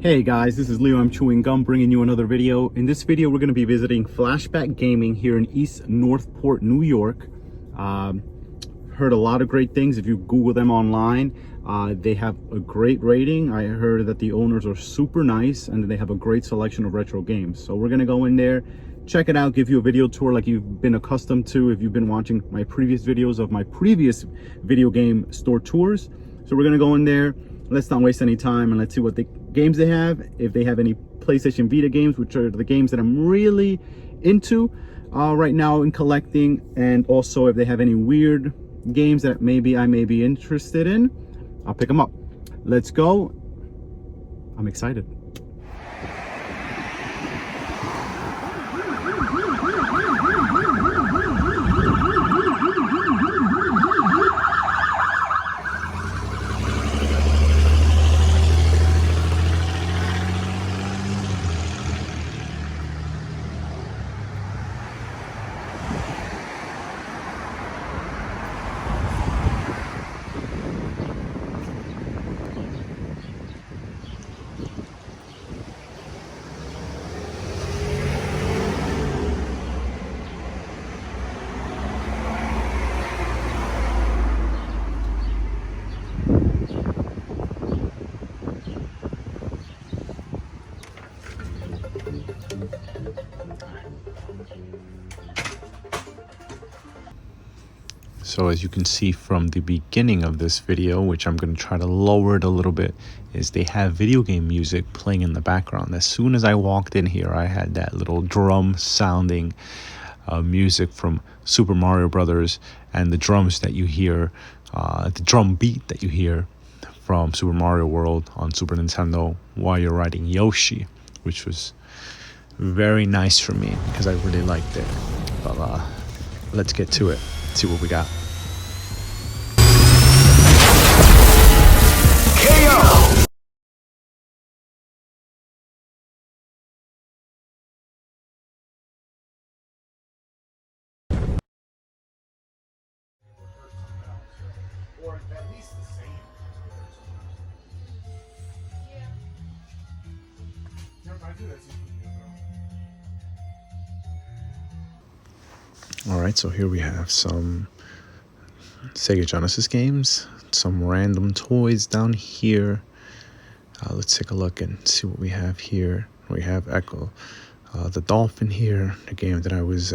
Hey guys, this is Leo. I'm chewing gum, bringing you another video. In this video, we're going to be visiting Flashback Gaming here in East Northport, New York. Heard a lot of great things. If you Google them online, they have a great rating. I heard that the owners are super nice and they have a great selection of retro games. So we're going to go in there, check it out, give you a video tour like you've been accustomed to if you've been watching my previous videos of my previous video game store tours. So we're going to go in there. Let's not waste any time and let's see what the games they have. If they have any PlayStation Vita games, which are the games that I'm really into right now in collecting, and also if they have any weird games that maybe I may be interested in, I'll pick them up. Let's go. I'm excited. So as you can see from the beginning of this video, which I'm going to try to lower it a little bit, is they have video game music playing in the background. As soon as I walked in here, I had that little drum sounding music from Super Mario Brothers, and the drums that you hear, the drum beat that you hear from Super Mario World on Super Nintendo while you're riding Yoshi, which was very nice for me because I really liked it. But let's get to it, see what we got. Or at least the same. All right, so here we have some Sega Genesis games, some random toys down here. Let's take a look and see what we have here. We have Echo the Dolphin here, a game that I was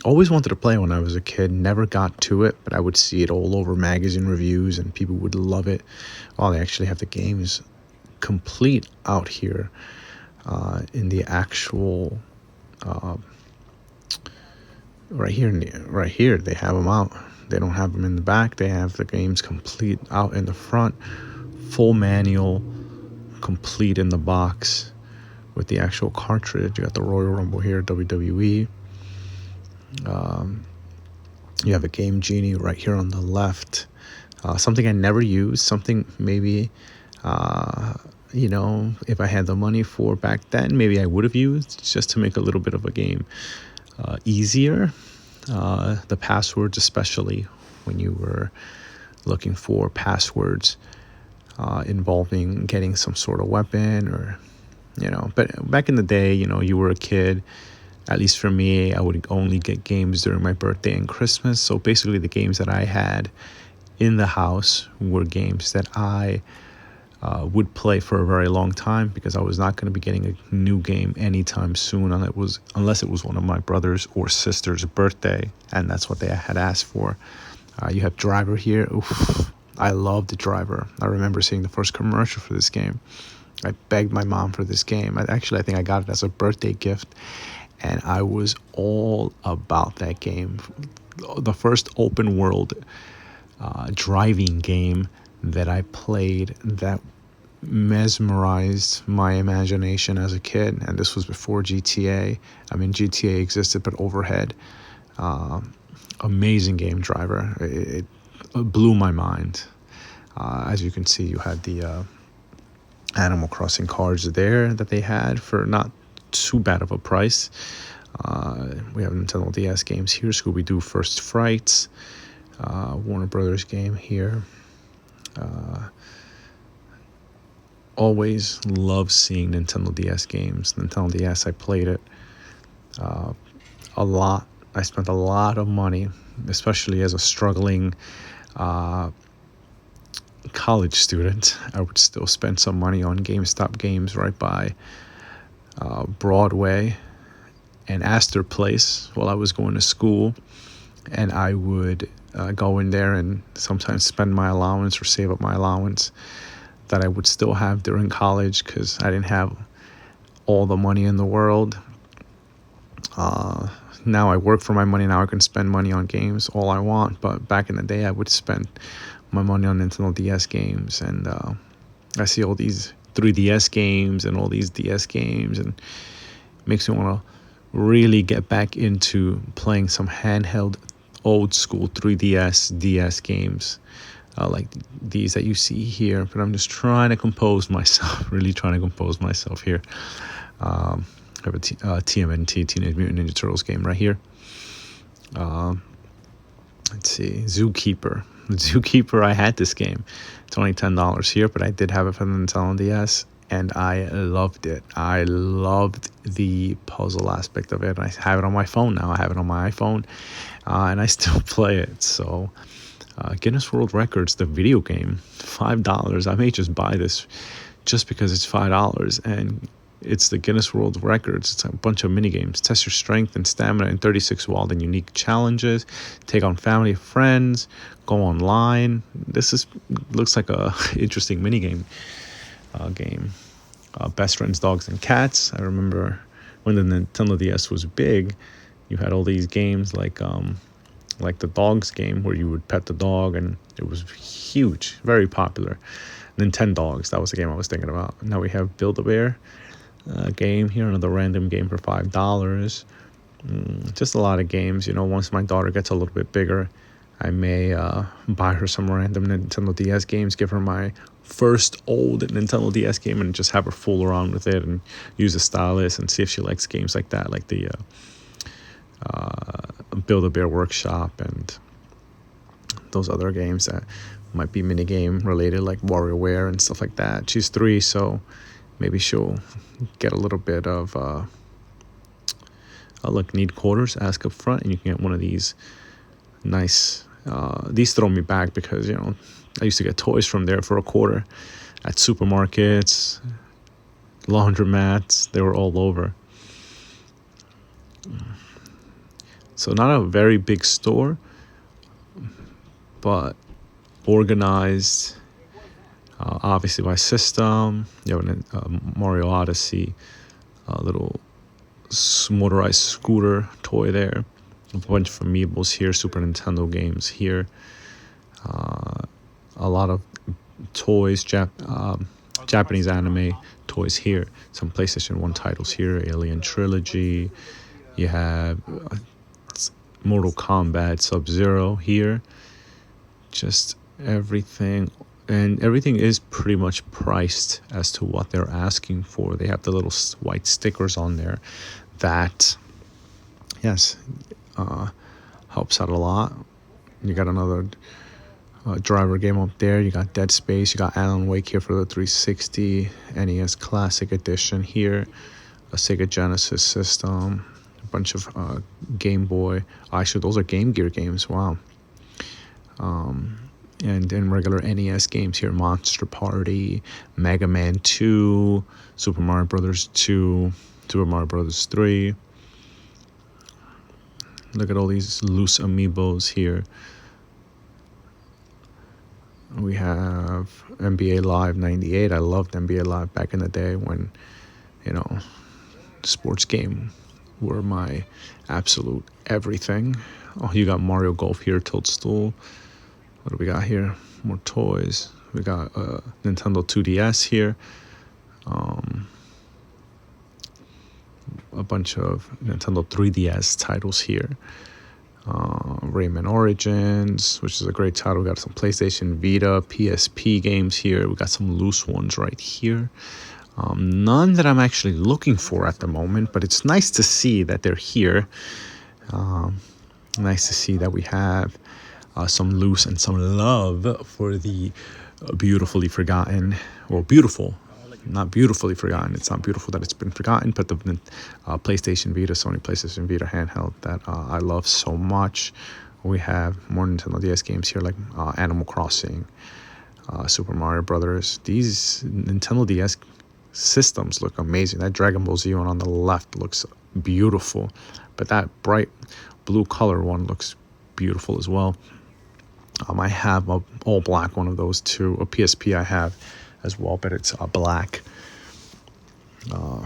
always wanted to play when I was a kid, never got to it, but I would see it all over magazine reviews and people would love it. Well, they actually have the games complete out here in the actual right here they have them out. They don't have them in the back. They have the games complete out in the front, full manual, complete in the box with the actual cartridge. You got the Royal Rumble here, WWE. You have a Game Genie right here on the left. Something I never used, something maybe, you know, if I had the money for back then, maybe I would have used just to make a little bit of a game easier. The passwords, especially when you were looking for passwords involving getting some sort of weapon or, you know, but back in the day, you know, you were a kid. At least for me, I would only get games during my birthday and Christmas. So basically the games that I had in the house were games that I would play for a very long time because I was not going to be getting a new game anytime soon unless it was one of my brothers or sister's birthday, and that's what they had asked for. You have Driver here. Oof, I love the Driver. I remember seeing the first commercial for this game. I begged my mom for this game. I think I got it as a birthday gift. And I was all about that game. The first open world driving game that I played that mesmerized my imagination as a kid. And this was before GTA. I mean, GTA existed, but overhead. Amazing game, Driver. It blew my mind. As you can see, you had the Animal Crossing cards there that they had for not too bad of a price. We have Nintendo DS games here, Scooby-Doo First Frights, Warner Brothers game here, always loved seeing Nintendo DS games. Nintendo DS, I played it a lot. I spent a lot of money, especially as a struggling college student. I would still spend some money on GameStop games right by Broadway and Astor Place while I was going to school. And I would go in there and sometimes spend my allowance or save up my allowance that I would still have during college because I didn't have all the money in the world. Now I work for my money. Now I can spend money on games all I want. But back in the day, I would spend my money on Nintendo DS games. And I see all these 3DS games and all these DS games, and it makes me want to really get back into playing some handheld old school 3DS DS games like these that you see here. But I'm just trying to compose myself, really trying to compose myself here. I have a TMNT, Teenage Mutant Ninja Turtles game right here. Let's see, Zookeeper, I had this game. It's only $10 here, but I did have it for the Nintendo DS, and I loved it. I loved the puzzle aspect of it. I have it on my phone now. I have it on my iPhone, and I still play it. So Guinness World Records, the video game, $5. I may just buy this just because it's $5, and it's the Guinness World Records. It's a bunch of mini games. Test your strength and stamina in 36 wild and unique challenges. Take on family, friends. Go online. This looks like a interesting mini game. Best friends, dogs, and cats. I remember when the Nintendo DS was big, you had all these games like the dogs game where you would pet the dog, and it was huge, very popular. Nintendogs, that was the game I was thinking about. Now we have Build-A-Bear game here, another random game for $5. Just a lot of games. Once my daughter gets a little bit bigger, I may buy her some random Nintendo DS games, give her my first old Nintendo DS game, and just have her fool around with it and use a stylus and see if she likes games like that, like the Build-A-Bear Workshop and those other games that might be minigame related, like WarioWare and stuff like that. She's 3, so maybe she'll get a little bit of look, need quarters, ask up front, and you can get one of these nice these throw me back because I used to get toys from there for $0.25 at supermarkets, laundromats. They were all over. So not a very big store, but organized, obviously by system. You have a Mario Odyssey, a little motorized scooter toy there, a bunch of amiibos here, Super Nintendo games here, a lot of toys, Japanese anime toys here, some PlayStation 1 titles here, Alien Trilogy. You have Mortal Kombat, Sub-Zero here. Just everything, and everything is pretty much priced as to what they're asking for. They have the little white stickers on there that, yes, helps out a lot. You got another driver game up there. You got Dead Space. You got Alan Wake here for the 360 NES Classic Edition here, a Sega Genesis system, a bunch of Game Boy. Actually, those are Game Gear games. Wow. And in regular NES games here, Monster Party, Mega Man 2, Super Mario Brothers 2, Super Mario Brothers 3. Look at all these loose amiibos here. We have NBA Live 98. I loved NBA Live back in the day when, sports game were my absolute everything. Oh, you got Mario Golf here, Toadstool. What do we got here? More toys. We got Nintendo 2DS here. A bunch of Nintendo 3DS titles here. Rayman Origins, which is a great title. We got some PlayStation Vita, PSP games here. We got some loose ones right here. None that I'm actually looking for at the moment, but it's nice to see that they're here. Nice to see that we have some loose and some love for the beautifully forgotten, or beautiful not beautifully forgotten. It's not beautiful that it's been forgotten, but the PlayStation Vita, Sony PlayStation Vita handheld that I love so much. We have more Nintendo DS games here, like Animal Crossing, Super Mario Brothers. These Nintendo DS systems look amazing. That Dragon Ball Z one on the left looks beautiful, but that bright blue color one looks beautiful as well. I have a all black one of those too. A PSP I have as well, but it's black.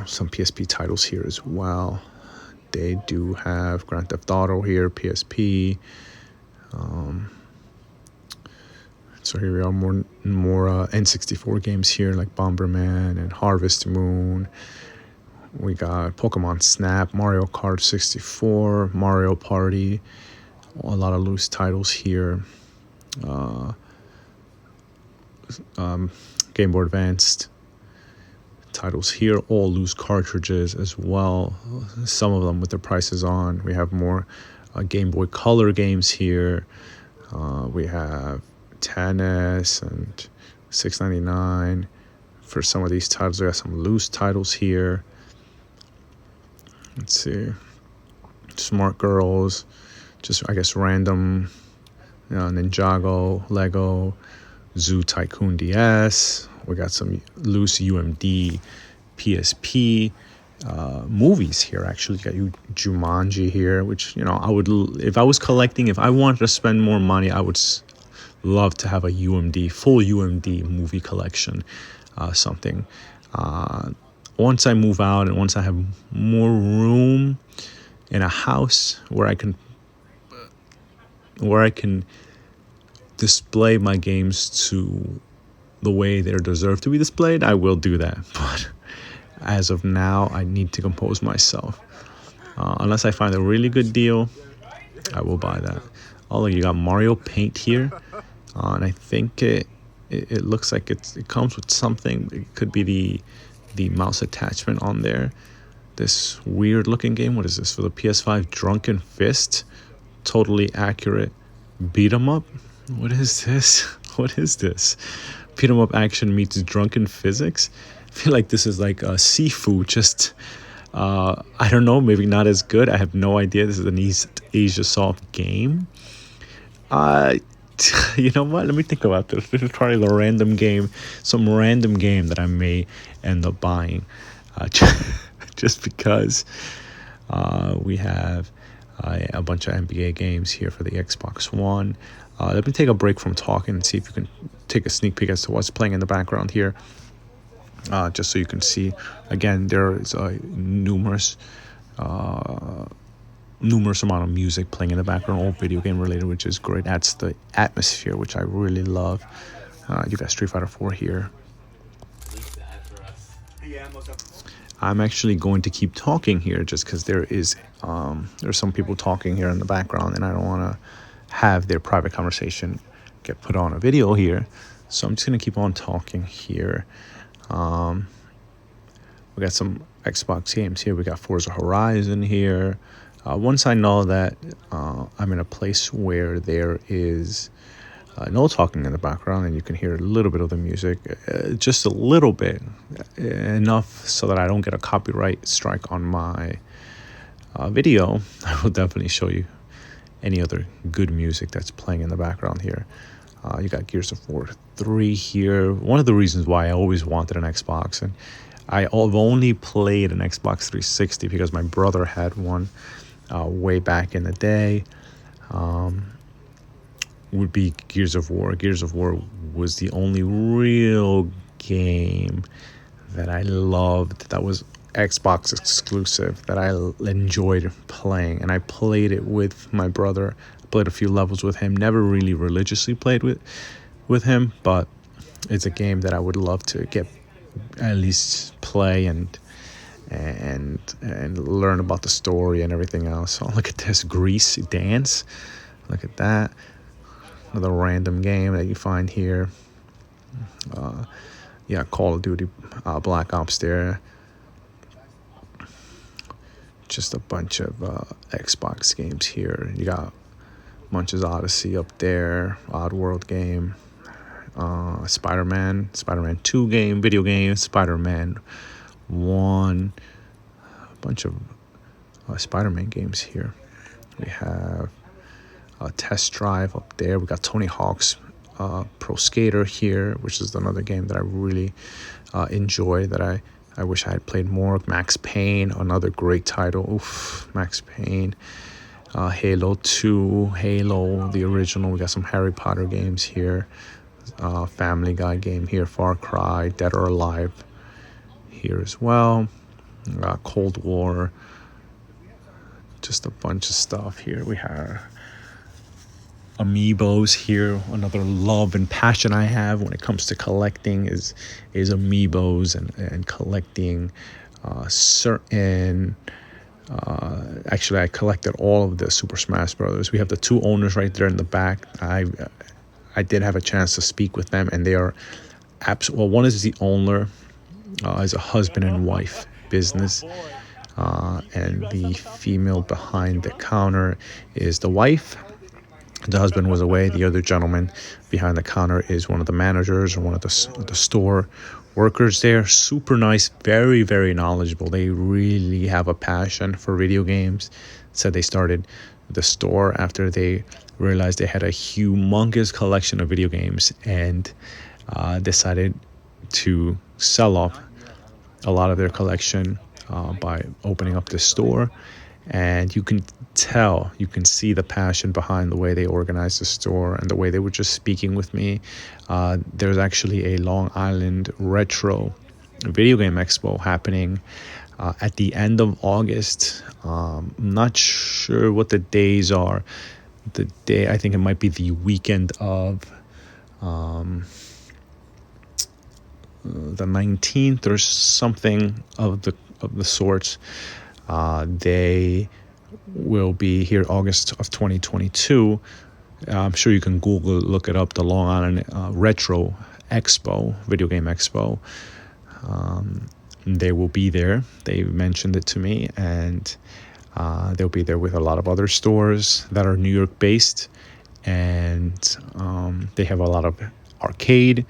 Some PSP titles here as well. They do have Grand Theft Auto here, PSP. So here we are, more N64 games here, like Bomberman and Harvest Moon. We got Pokemon Snap, Mario Kart 64, Mario Party. A lot of loose titles here. Game Boy Advanced titles here, all loose cartridges as well. Some of them with their prices on. We have more Game Boy Color games here. We have tennis and $6.99 for some of these titles. We got some loose titles here. Let's see, Smart Girls, just I guess random, Ninjago, Lego, Zoo Tycoon DS. We got some loose UMD, PSP movies here. Actually, you got Jumanji here, which I would, if I was collecting, if I wanted to spend more money, I would love to have a full UMD movie collection, something. Once I move out and once I have more room in a house where I can display my games to the way they deserve to be displayed, I will do that. But as of now, I need to compose myself. Unless I find a really good deal, I will buy that. Oh, you got Mario Paint here, and I think it looks like it comes with something. It could be the mouse attachment on there. This weird looking game. What is this for the PS5? Drunken Fist, totally accurate beat 'em up. What is this? What is this? Beat 'em up action meets drunken physics. I feel like this is like a seafood. Just I don't know. Maybe not as good. I have no idea. This is an East Asia Soft game. You know what? Let me think about this. This is probably some random game that I may end up buying, just because we have a bunch of NBA games here for the Xbox One. Let me take a break from talking and see if you can take a sneak peek as to what's playing in the background here, just so you can see. Again, there is a numerous amount of music playing in the background, all video game related, which is great. That's the atmosphere, which I really love. You got Street Fighter 4 here. I'm actually going to keep talking here just because there's some people talking here in the background, and I don't want to have their private conversation get put on a video here. So I'm just going to keep on talking here. We got some Xbox games here. We got Forza Horizon here. Once I know that I'm in a place where there is no talking in the background and you can hear a little bit of the music, just a little bit, enough so that I don't get a copyright strike on my video, I will definitely show you any other good music that's playing in the background here. You got Gears of War 3 here. One of the reasons why I always wanted an Xbox, and I've only played an Xbox 360 because my brother had one way back in the day, would be Gears of War. Gears of War was the only real game that I loved that was Xbox exclusive, that I enjoyed playing, and I played it with my brother. I played a few levels with him, never really religiously played with him, but it's a game that I would love to get at least play and learn about the story and everything else. Oh, look at this, Grease Dance. Look at that. Another random game that you find here. Yeah, Call of Duty Black Ops there. Just a bunch of Xbox games here. You got Munch's Odyssey up there, Oddworld game. Spider-Man, Spider-Man 2 game, video game, Spider-Man 1, a bunch of Spider-Man games here. We have Test Drive up there. We got Tony Hawk's Pro Skater here, which is another game that I really enjoy, that I wish I had played more. Max Payne, another great title. Oof, Max Payne. Halo 2, Halo, the original. We got some Harry Potter games here. Family Guy game here. Far Cry, Dead or Alive here as well. Cold War. Just a bunch of stuff here. We have amiibos here. Another love and passion I have when it comes to collecting is amiibos and collecting certain actually I collected all of the Super Smash Brothers. We have the two owners right there in the back. I did have a chance to speak with them, and they are well, one is the owner, is a husband and wife business, and the female behind the counter is the wife. The husband was away. The other gentleman behind the counter is one of the managers or one of the store workers there. Super nice, very, very knowledgeable. They really have a passion for video games. So they started the store after they realized they had a humongous collection of video games, and decided to sell off a lot of their collection by opening up this store. And you can see the passion behind the way they organized the store and the way they were just speaking with me. There's actually a Long Island Retro Video Game Expo happening at the end of August. I'm not sure what the days are. The day, I think it might be the weekend of the 19th or something of the sorts. They will be here August of 2022. I'm sure you can Google, look it up, the Long Island Retro Expo, Video Game Expo. They will be there. They mentioned it to me, and they'll be there with a lot of other stores that are New York based, and they have a lot of arcade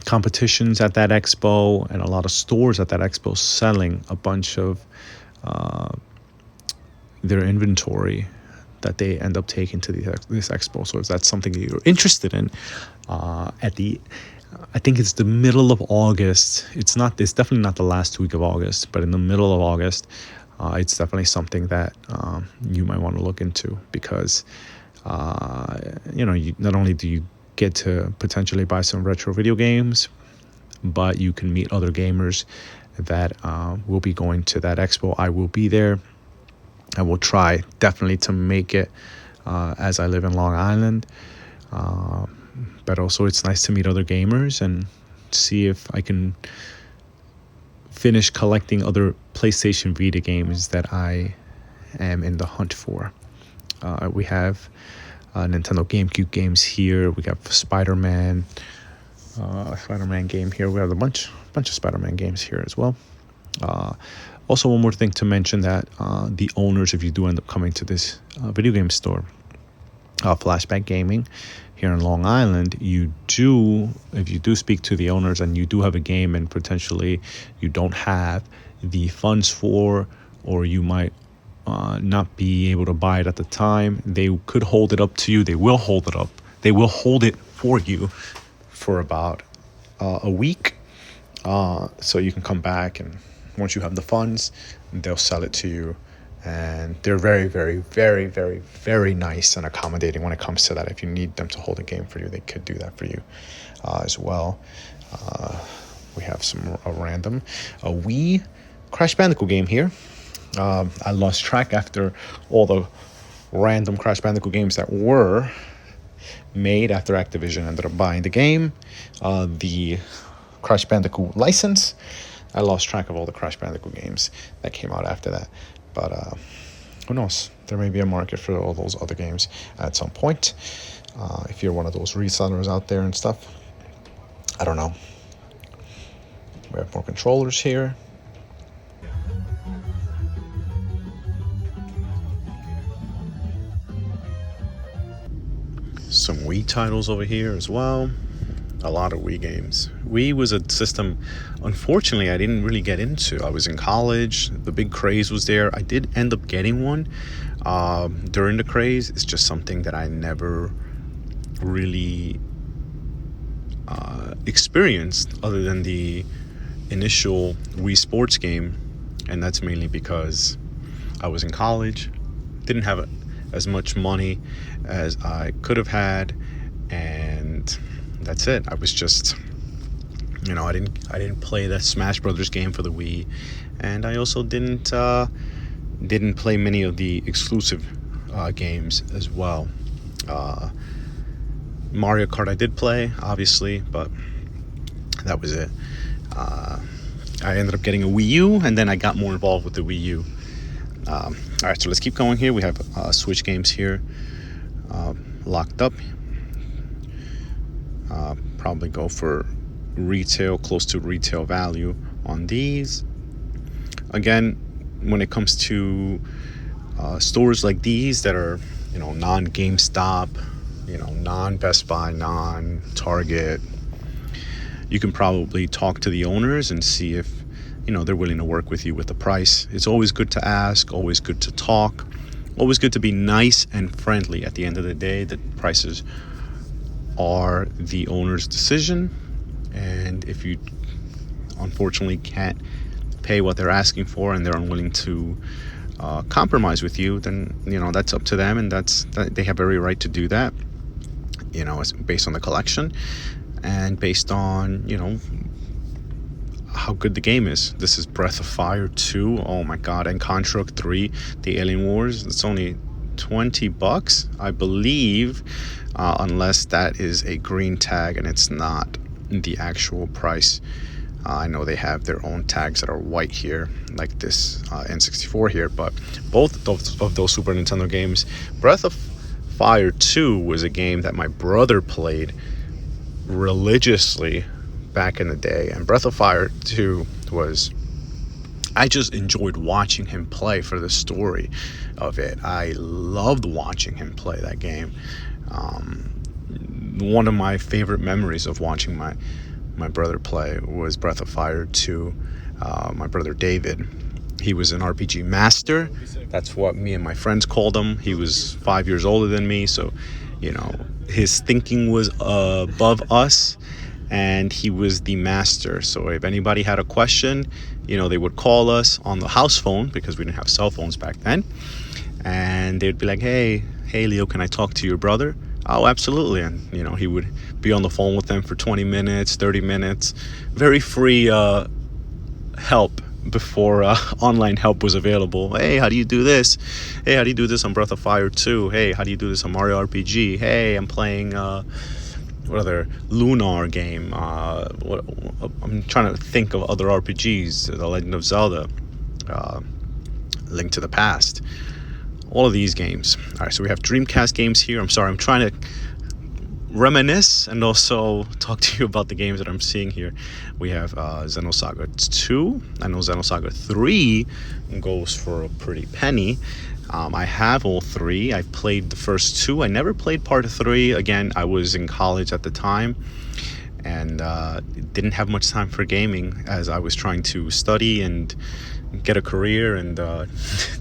competitions at that expo, and a lot of stores at that expo selling a bunch of their inventory that they end up taking to this expo. So if that's something that you're interested in, I think it's the middle of August. It's definitely not the last week of August, but in the middle of August, it's definitely something that you might want to look into, because not only do you get to potentially buy some retro video games, but you can meet other gamers that will be going to that expo. I will be there. I will try definitely to make it, as I live in Long Island. But also it's nice to meet other gamers and see if I can finish collecting other PlayStation Vita games that I am in the hunt for. We have Nintendo GameCube games here. We have Spider-Man game here. We have a bunch of Spider-Man games here as well. Also, one more thing to mention, that the owners, if you do end up coming to this video game store, Flashback Gaming here in Long Island, if you do speak to the owners and you do have a game and potentially you don't have the funds for, or you might not be able to buy it at the time, they could hold it up to you. They will hold it up. They will hold it for you for about a week. So you can come back, and once you have the funds, they'll sell it to you. And they're very, very, very, very, very nice and accommodating when it comes to that. If you need them to hold a game for you, they could do that for you as well. We have a random Wii Crash Bandicoot game here. I lost track after all the random Crash Bandicoot games that were made after Activision ended up buying the game. The Crash Bandicoot license, I lost track of all the Crash Bandicoot games that came out after that. But who knows? There may be a market for all those other games at some point. If you're one of those resellers out there and stuff, I don't know. We have more controllers here. Some Wii titles over here as well. A lot of Wii games. Wii was a system, unfortunately, I didn't really get into. I was in college. The big craze was there. I did end up getting one during the craze. It's just something that I never really experienced other than the initial Wii Sports game. And that's mainly because I was in college, didn't have as much money as I could have had, and that's it. I was just, I didn't play the Smash Brothers game for the Wii, and I also didn't play many of the exclusive games as well. Mario Kart I did play, obviously, but that was it. I ended up getting a Wii U, and then I got more involved with the Wii U. All right, so let's keep going here. We have Switch games here locked up. Probably go for retail, close to retail value on these. Again, when it comes to stores like these that are, non-GameStop, non-Best Buy, non-Target, you can probably talk to the owners and see if, they're willing to work with you with the price. It's always good to ask, always good to talk, always good to be nice and friendly. At the end of the day, the prices are the owner's decision, and if you unfortunately can't pay what they're asking for and they're unwilling to compromise with you, then that's up to them, and they have every right to do that. It's based on the collection and based on how good the game is. This is Breath of Fire 2. Oh my god. And Contra 3, the Alien Wars. It's only $20, I believe, unless that is a green tag and it's not the actual price. I know they have their own tags that are white here, like this N64 here, but both of those Super Nintendo games, Breath of Fire 2 was a game that my brother played religiously back in the day, and Breath of Fire 2 I just enjoyed watching him play for the story of it. I loved watching him play that game. One of my favorite memories of watching my brother play was Breath of Fire 2. My brother David, he was an RPG master. That's what me and my friends called him. He was 5 years older than me, so his thinking was above us, and he was the master. So if anybody had a question, they would call us on the house phone, because we didn't have cell phones back then, and they'd be like, hey Leo, can I talk to your brother? Oh, absolutely. And he would be on the phone with them for 20 minutes, 30 minutes. Very free help before online help was available. Hey, how do you do this? Hey, how do you do this on Breath of Fire 2? Hey, how do you do this on Mario RPG? Hey, I'm playing what other Lunar game? I'm trying to think of other RPGs. The Legend of Zelda, Link to the Past. All of these games. All right, so we have Dreamcast games here. I'm sorry, I'm trying to reminisce and also talk to you about the games that I'm seeing here. We have Xenosaga 2. I know Xenosaga 3 goes for a pretty penny. I have all three. I played the first two. I never played part 3. Again, I was in college at the time and didn't have much time for gaming, as I was trying to study and get a career and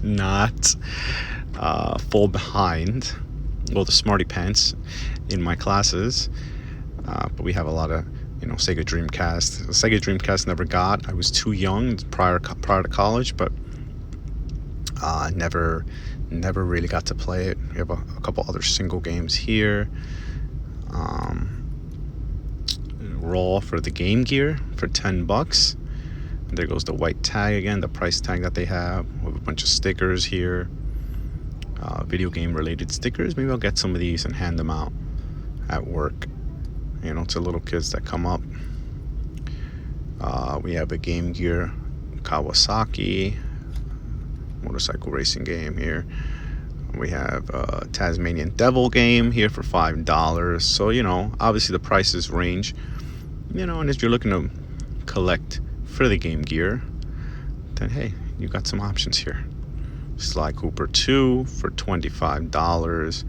not fall behind, well, the smarty pants in my classes. But we have a lot of Sega Dreamcast. Sega Dreamcast never got. I was too young prior to college, but never really got to play it. We have a couple other single games here. Raw for the Game Gear for $10. There goes the white tag again, the price tag that they have. We have a bunch of stickers here, video game related stickers. Maybe I'll get some of these and hand them out at work, to little kids that come up. We have a Game Gear Kawasaki motorcycle racing game here. We have a Tasmanian Devil game here for $5. So obviously the prices range, and if you're looking to collect for the Game Gear, then hey, you got some options here. Sly Cooper 2 for $25.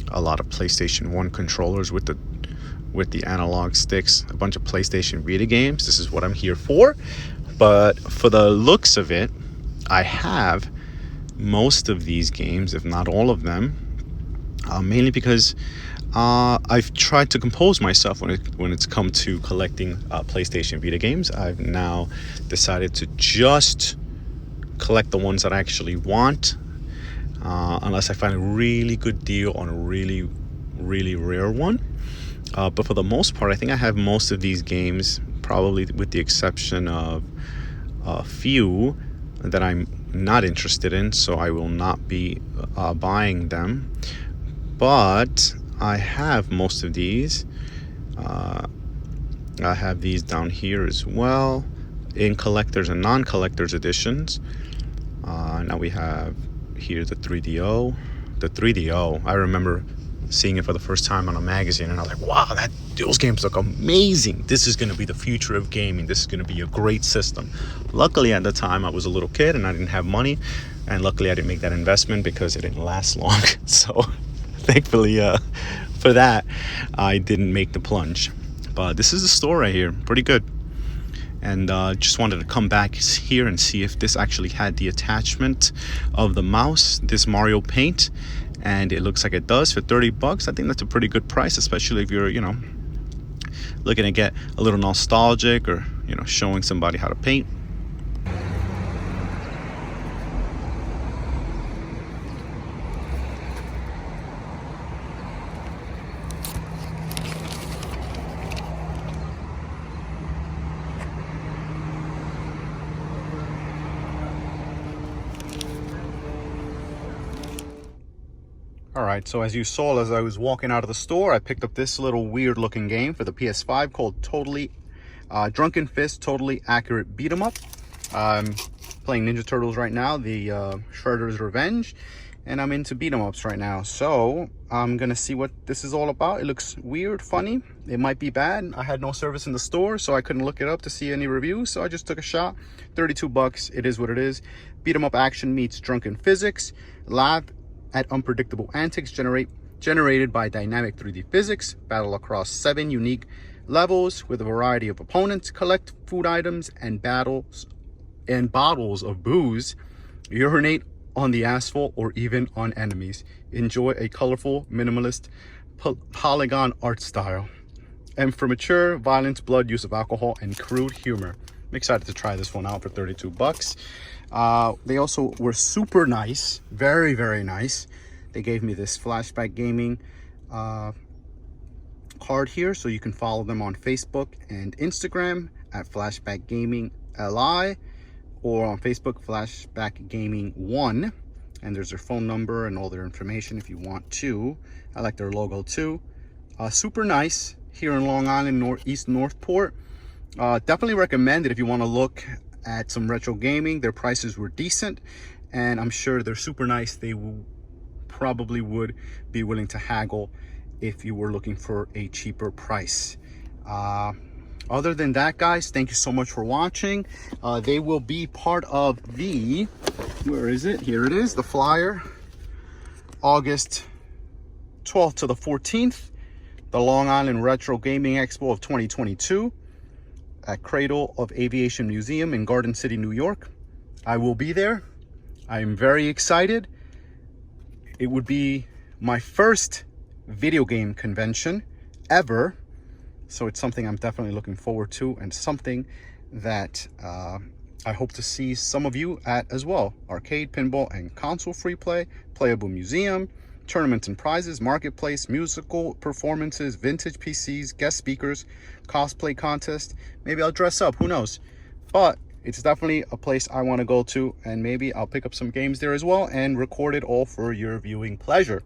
a lot of PlayStation 1 controllers with the analog sticks, a bunch of PlayStation Vita games. This is what I'm here for. But for the looks of it, I have most of these games, if not all of them, mainly because I've tried to compose myself when it's come to collecting PlayStation Vita games. I've now decided to just collect the ones that I actually want, unless I find a really good deal on a really, really rare one. But for the most part, I think I have most of these games, probably with the exception of a few that I'm not interested in, so I will not be buying them. But I have most of these. I have these down here as well, in collectors and non-collectors editions. Now we have here the 3DO. The 3DO, I remember seeing it for the first time on a magazine, and I was like, wow, those games look amazing. This is going to be the future of gaming. This is going to be a great system. Luckily, at the time, I was a little kid and I didn't have money, and luckily I didn't make that investment because it didn't last long. So thankfully for that, I didn't make the plunge. But this is the store right here, pretty good. And just wanted to come back here and see if this actually had the attachment of the mouse, this Mario Paint. And it looks like it does for $30. I think that's a pretty good price, especially if you're, looking to get a little nostalgic or, showing somebody how to paint. Alright, so as you saw as I was walking out of the store, I picked up this little weird looking game for the PS5 called Drunken Fist Totally Accurate Beat 'em Up. I'm playing Ninja Turtles right now, the Shredder's Revenge, and I'm into beat 'em ups right now. So I'm gonna see what this is all about. It looks weird, funny. It might be bad. I had no service in the store, so I couldn't look it up to see any reviews, so I just took a shot. $32, it is what it is. Beat 'em up action meets drunken physics. Laugh at unpredictable antics generated by dynamic 3D physics. Battle across 7 unique levels with a variety of opponents. Collect food items and bottles of booze. Urinate on the asphalt or even on enemies. Enjoy a colorful, minimalist polygon art style. And for mature, violence, blood, use of alcohol, and crude humor. I'm excited to try this one out for $32. They also were super nice, very, very nice. They gave me this Flashback Gaming card here, so you can follow them on Facebook and Instagram at Flashback Gaming LI, or on Facebook, Flashback Gaming 1. And there's their phone number and all their information if you want to. I like their logo too. Super nice here in Long Island, East Northport. Definitely recommend it if you want to look at some retro gaming. Their prices were decent, and I'm sure they're super nice. They probably would be willing to haggle if you were looking for a cheaper price. Other than that, guys, thank you so much for watching. They will be part of the, where is it? Here it is, the flyer. August 12th to the 14th, the Long Island Retro Gaming Expo of 2022 at Cradle of Aviation Museum in Garden City, New York. I will be there. I am very excited. It would be my first video game convention ever, so it's something I'm definitely looking forward to, and something that I hope to see some of you at as well. Arcade, pinball, and console free play, playable museum, tournaments and prizes, marketplace, musical performances, vintage PCs, guest speakers, cosplay contest. Maybe I'll dress up, who knows? But it's definitely a place I want to go to, and maybe I'll pick up some games there as well and record it all for your viewing pleasure.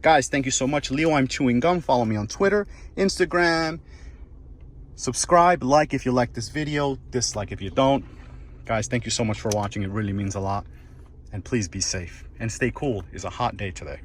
Guys, thank you so much. Leo, I'm Chewing Gum. Follow me on Twitter, Instagram. Subscribe, like if you like this video, dislike if you don't. Guys, thank you so much for watching. It really means a lot. And please be safe and stay cool. It's a hot day today.